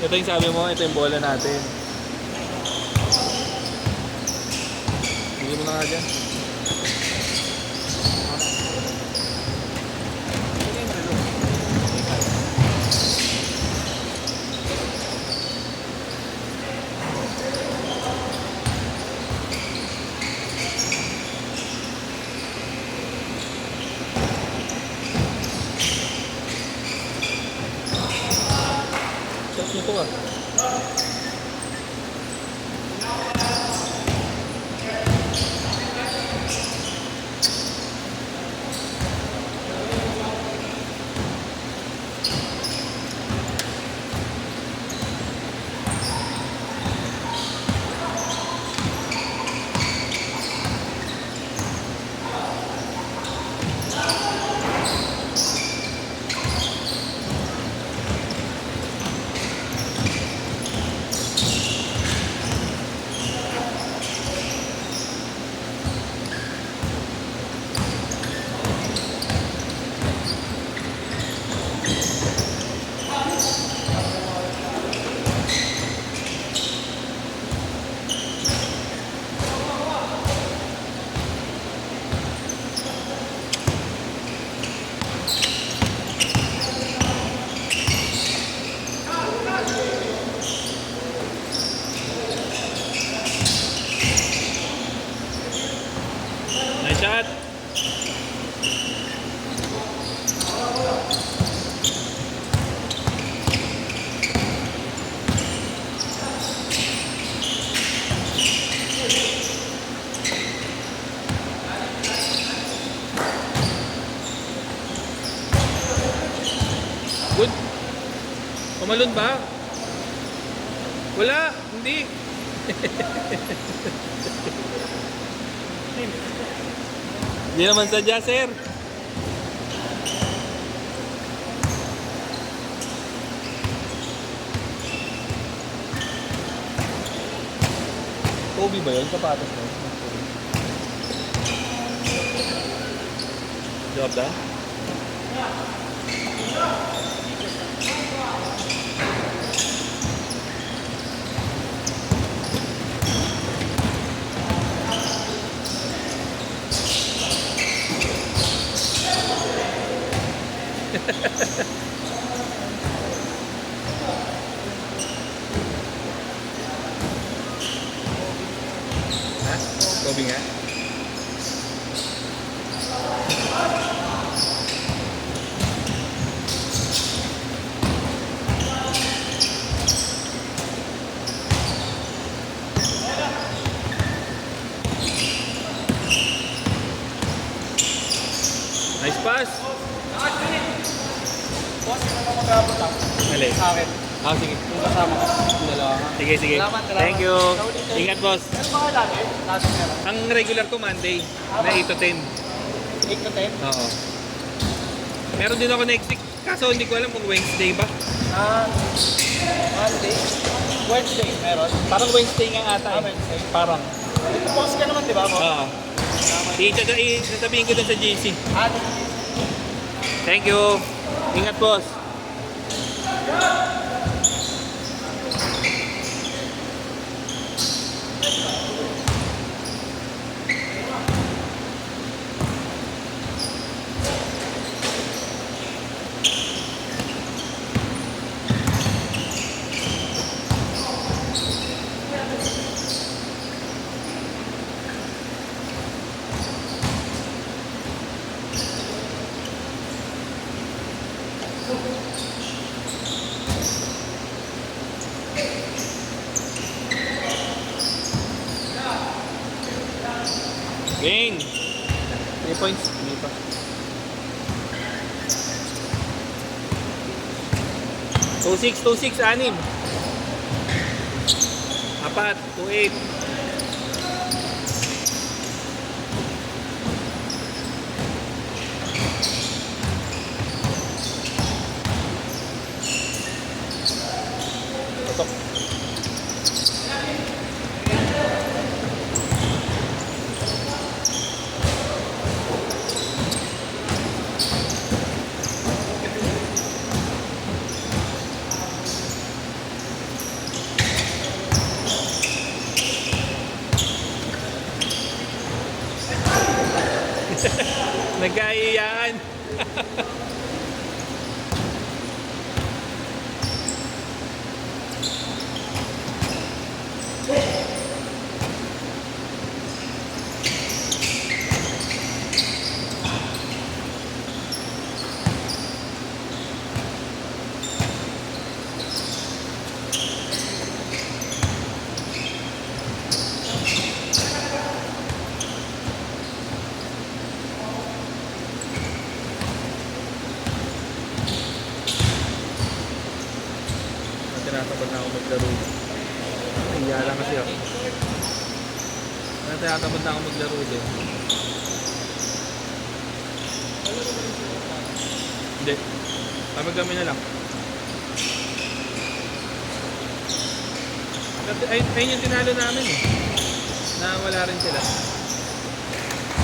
Ito yung sabi mo, ito yung bola natin. Hindi mo na nga dyan. Sarap nito ah. Nice shot. Good. Kumalun ba? Wala, hindi. Hindi naman sadya, sir. Kobe ba yun? Kapatas mo? Job da? Ha? Kobe nga? Nice pass! Boss, ano na mag-abot lang? Mali. Sa akin. Ah, sige. Yung kasama ko. Yung dalawa nga. Sige, sige. Salamat. Thank you. Ingat, boss. Ano ba lagi? Last meron. Ang regular ko Monday, na 8 to 10. 8 to 10? Oo. Meron din ako next week, kaso hindi ko alam kung Wednesday ba. Monday. Wednesday meron. Parang Wednesday nga ata eh. Wednesday. Parang. Post ka naman, di ba, boss? Oo. Sasabihin ko dun sa GC. Ah, Thank you. Ingat, boss. Gain. 3 points. Hindi pa. 2-6, 2-6, 6. 4, 2-8. Tutok. Nagkaiyaan. Tinatakot na ako maglaro. Nahiya lang kasi ako. Tinatakot na ako maglaro din. Hindi. Kami na lang. Ayun yung tinalo namin eh. Na wala rin sila.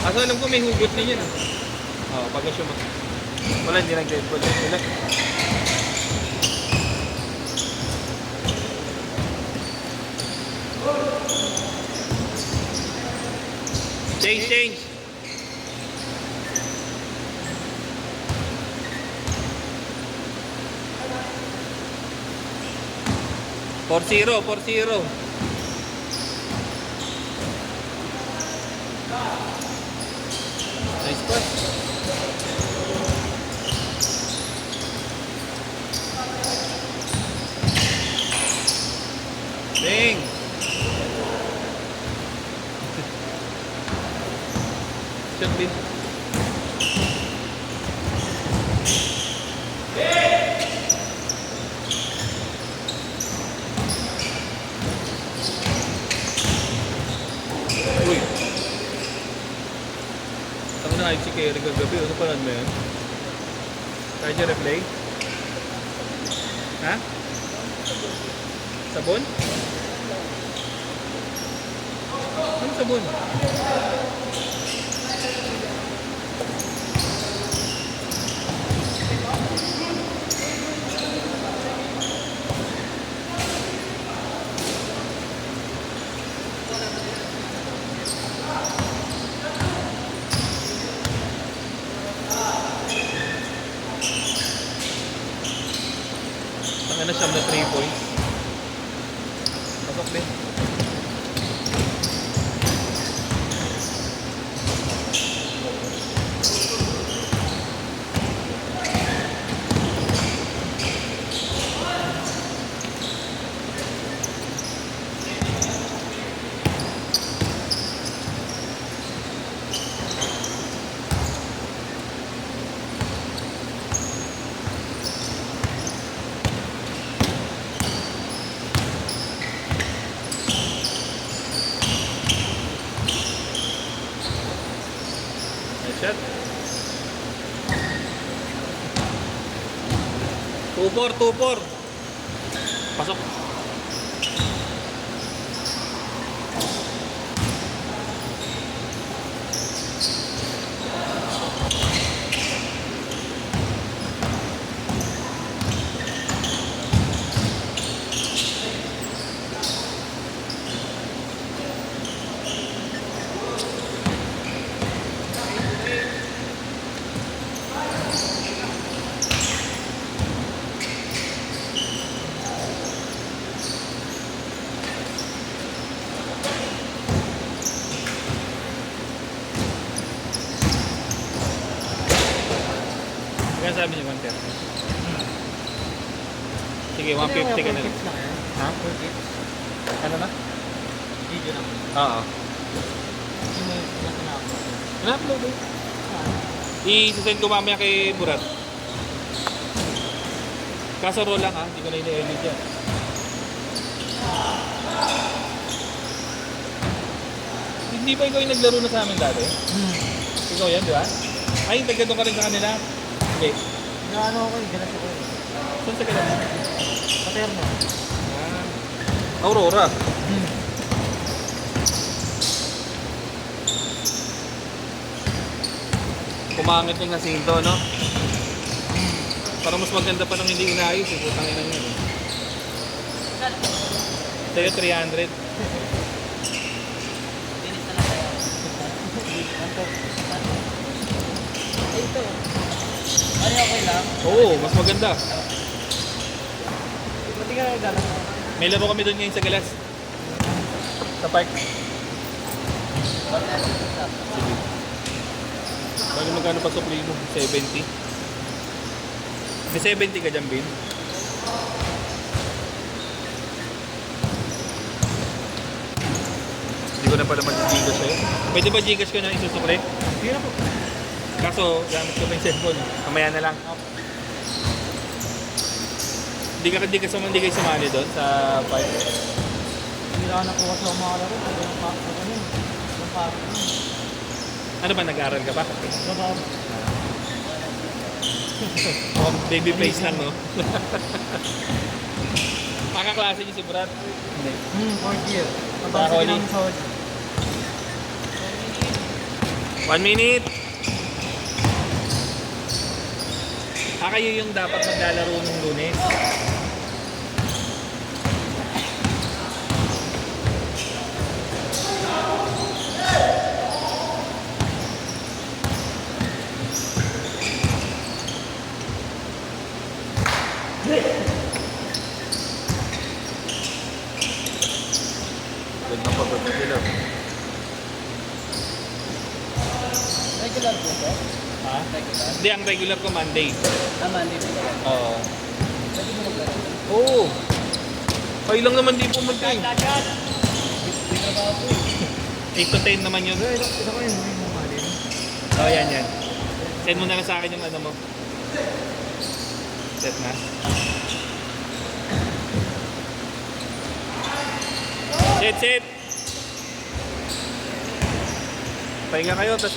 Kaso alam ko may hugot din yun. Oo, pag-asyo mo. Wala, hindi nag-dead ball din sila. Change. 4-0. Nice pass. Ding. Shoot din. Uy. Ako na ayos si Kerry kagabi. Ano pa lang mo yun? Kaya siya replay? Ha? Sabon? Ano sabon? Na siyam na 3 points. Pasok din. Shot. 2-4. Pasok. Kaya sabi niyo 130. Sige, 150 ka na lang. Ha? Ano na? Video na. Oo. Hindi mo yung pinapanood. Na-upload eh. I-send ko mamaya kay Burat. Kaso roll lang ha, hindi ko na ini-edit yan. Hindi ba ikaw yung naglaro na sa amin dati? Ikaw yan, di ba? Ay, taga doon ka rin sa kanila. Okay. Ano ako yung ganas ako eh. Saan sa kanila? Paterno. Aurora. Kumangit yung Jacinto, no? Parang mas maganda pa nung hindi inaayos. Putang ina yun. Sa'yo 300. Dinis na lang tayo. dito. Ano okay lang? Oo, mas maganda. Pati ka nagdala mo. May laro kami doon ngayon sa Galas. Sa park. Sige. Bali magkano pa supli mo? 70? May 70 ka dyan, Bin? Hindi ko na pala mag-Gcash sa'yo. Pwede ba Gcash ko na isusukli? Hindi na po. Kaso, gamit ko pa yung cellphone. Kamaya na lang. Hindi kayo sumali doon sa park? Hindi na po kasi ako makalaro. Pwede yung pack ko yun. Yung pack ko yun. Ano ba, nag-aaral ka pa? Trabaho. Oh, baby face lang, no? Kakaklase niyo si Brad? Hindi. Fourth year. Sa Pabasa Holy. namin sa Holy. 1 minute! Kayo yung dapat maglalaro ng Lunes. Ganda pa ba sila? Regular po ba? Ha? Regular? Hindi, ang regular ko Monday. Monday po ba? Oo. Pwede mo maglaro? Oo. Kayo lang naman di pumunta eh. May trabaho po. 8 to 10 naman yun. Ito ko yun. May mamalin. Oh, yan. Send mo na lang sa akin yung ano mo. Set na. Set! Pahinga kayo, tapos